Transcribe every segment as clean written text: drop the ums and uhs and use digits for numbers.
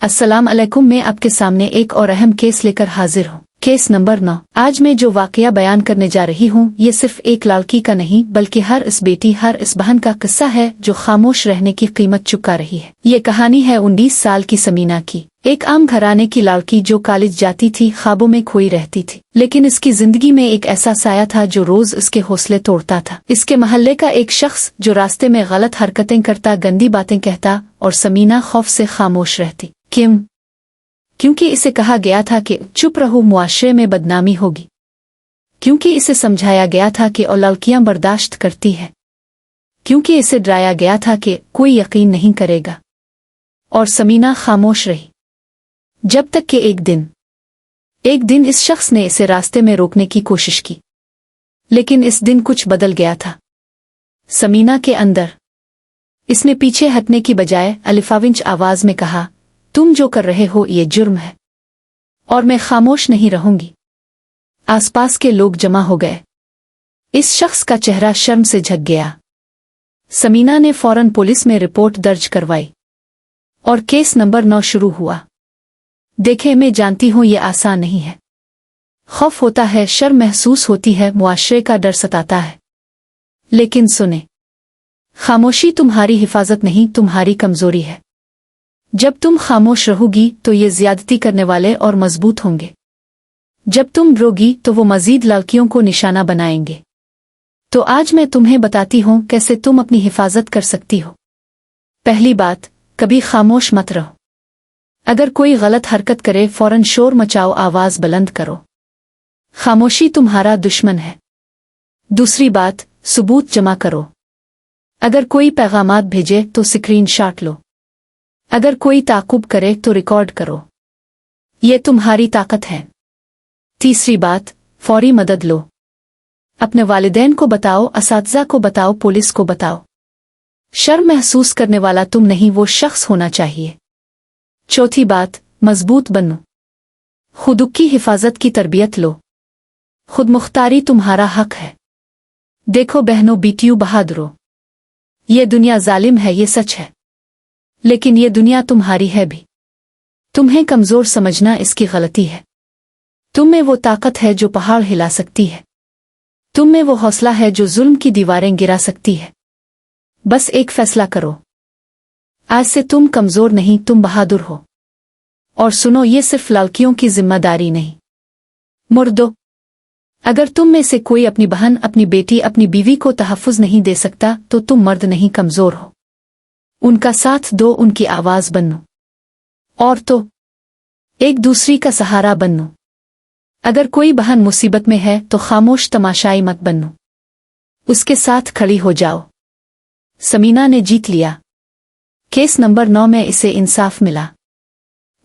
अस्सलाम अलैकुम। मैं आपके सामने एक और अहम केस लेकर हाजिर हूँ। Case number 9। आज मैं जो वाकया बयान करने जा रही हूँ ये सिर्फ एक लड़की का नहीं बल्कि हर इस बेटी हर इस बहन का किस्सा है जो खामोश रहने की कीमत चुका रही है। ये कहानी है 19 साल की समीना की, एक आम घराने की लड़की जो कॉलेज जाती थी, ख्वाबों में खोई रहती थी। लेकिन इसकी जिंदगी में एक ऐसा साया था जो रोज इसके हौसले तोड़ता था। इसके मोहल्ले का एक शख्स जो रास्ते में गलत हरकतें करता, गंदी बातें कहता, और समीना खौफ से खामोश रहती। क्यों? क्योंकि इसे कहा गया था कि चुप रहो, मुआशरे में बदनामी होगी। क्योंकि इसे समझाया गया था कि और लड़कियां बर्दाश्त करती है। क्योंकि इसे डराया गया था कि कोई यकीन नहीं करेगा। और समीना खामोश रही जब तक कि एक दिन इस शख्स ने इसे रास्ते में रोकने की कोशिश की। लेकिन इस दिन कुछ बदल गया था समीना के अंदर। इसने पीछे हटने की बजाय अलिफाविंच आवाज में कहा, तुम जो कर रहे हो ये जुर्म है और मैं खामोश नहीं रहूंगी। आसपास के लोग जमा हो गए। इस शख्स का चेहरा शर्म से झक गया। समीना ने फौरन पुलिस में रिपोर्ट दर्ज करवाई और केस नंबर 9 शुरू हुआ। देखें, मैं जानती हूं ये आसान नहीं है। खौफ होता है, शर्म महसूस होती है, मुआशरे का डर सताता है। लेकिन सुने, खामोशी तुम्हारी हिफाजत नहीं, तुम्हारी कमजोरी है। जब तुम खामोश रहोगी तो ये ज्यादती करने वाले और मजबूत होंगे। जब तुम रोगी तो वो मजीद लड़कियों को निशाना बनाएंगे। तो आज मैं तुम्हें बताती हूं कैसे तुम अपनी हिफाजत कर सकती हो। पहली बात, कभी खामोश मत रहो। अगर कोई गलत हरकत करे फौरन शोर मचाओ, आवाज बुलंद करो। खामोशी तुम्हारा दुश्मन है। दूसरी बात, सबूत जमा करो। अगर कोई पैगामात भेजे तो स्क्रीनशॉट लो। अगर कोई ताकुब करे तो रिकॉर्ड करो। ये तुम्हारी ताकत है। तीसरी बात, फौरी मदद लो। अपने वालिदैन को बताओ, असातिज़ा को बताओ, पुलिस को बताओ। शर्म महसूस करने वाला तुम नहीं, वो शख्स होना चाहिए। चौथी बात, मजबूत बनो। खुद की हिफाजत की तरबियत लो। खुद मुख्तारी तुम्हारा हक है। देखो बहनों, बेटियों, बहादुरों, ये दुनिया जालिम है, ये सच है। लेकिन ये दुनिया तुम्हारी है भी। तुम्हें कमजोर समझना इसकी गलती है। तुम में वो ताकत है जो पहाड़ हिला सकती है। तुम में वो हौसला है जो जुल्म की दीवारें गिरा सकती है। बस एक फैसला करो, आज से तुम कमजोर नहीं, तुम बहादुर हो। और सुनो, ये सिर्फ लड़कियों की जिम्मेदारी नहीं, मुर्दों, अगर तुम में से कोई अपनी बहन, अपनी बेटी, अपनी बीवी को तहफ़्फ़ुज़ नहीं दे सकता तो तुम मर्द नहीं, कमजोर हो। उनका साथ दो, उनकी आवाज बनो। और तो एक दूसरी का सहारा बनो। अगर कोई बहन मुसीबत में है तो खामोश तमाशाई मत बनो, उसके साथ खड़ी हो जाओ। समीना ने जीत लिया। केस नंबर 9 में इसे इंसाफ मिला।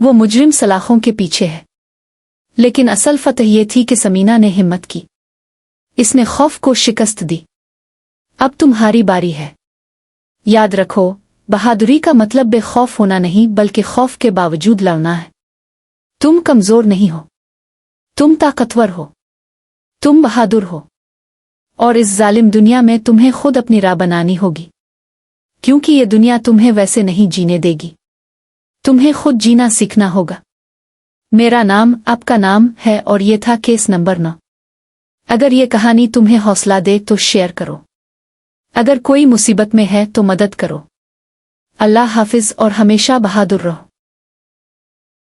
वो मुजरिम सलाखों के पीछे है, लेकिन असल फतह ये थी कि समीना ने हिम्मत की। इसने खौफ को शिकस्त दी। अब तुम्हारी बारी है। याद रखो, बहादुरी का मतलब बेखौफ होना नहीं बल्कि खौफ के बावजूद लड़ना है। तुम कमजोर नहीं हो, तुम ताकतवर हो, तुम बहादुर हो। और इस जालिम दुनिया में तुम्हें खुद अपनी राह बनानी होगी, क्योंकि ये दुनिया तुम्हें वैसे नहीं जीने देगी। तुम्हें खुद जीना सीखना होगा। मेरा नाम आपका नाम है और ये था केस नंबर 9। अगर ये कहानी तुम्हें हौसला दे तो शेयर करो। अगर कोई मुसीबत में है तो मदद करो। अल्लाह हाफिज और हमेशा बहादुर रहो।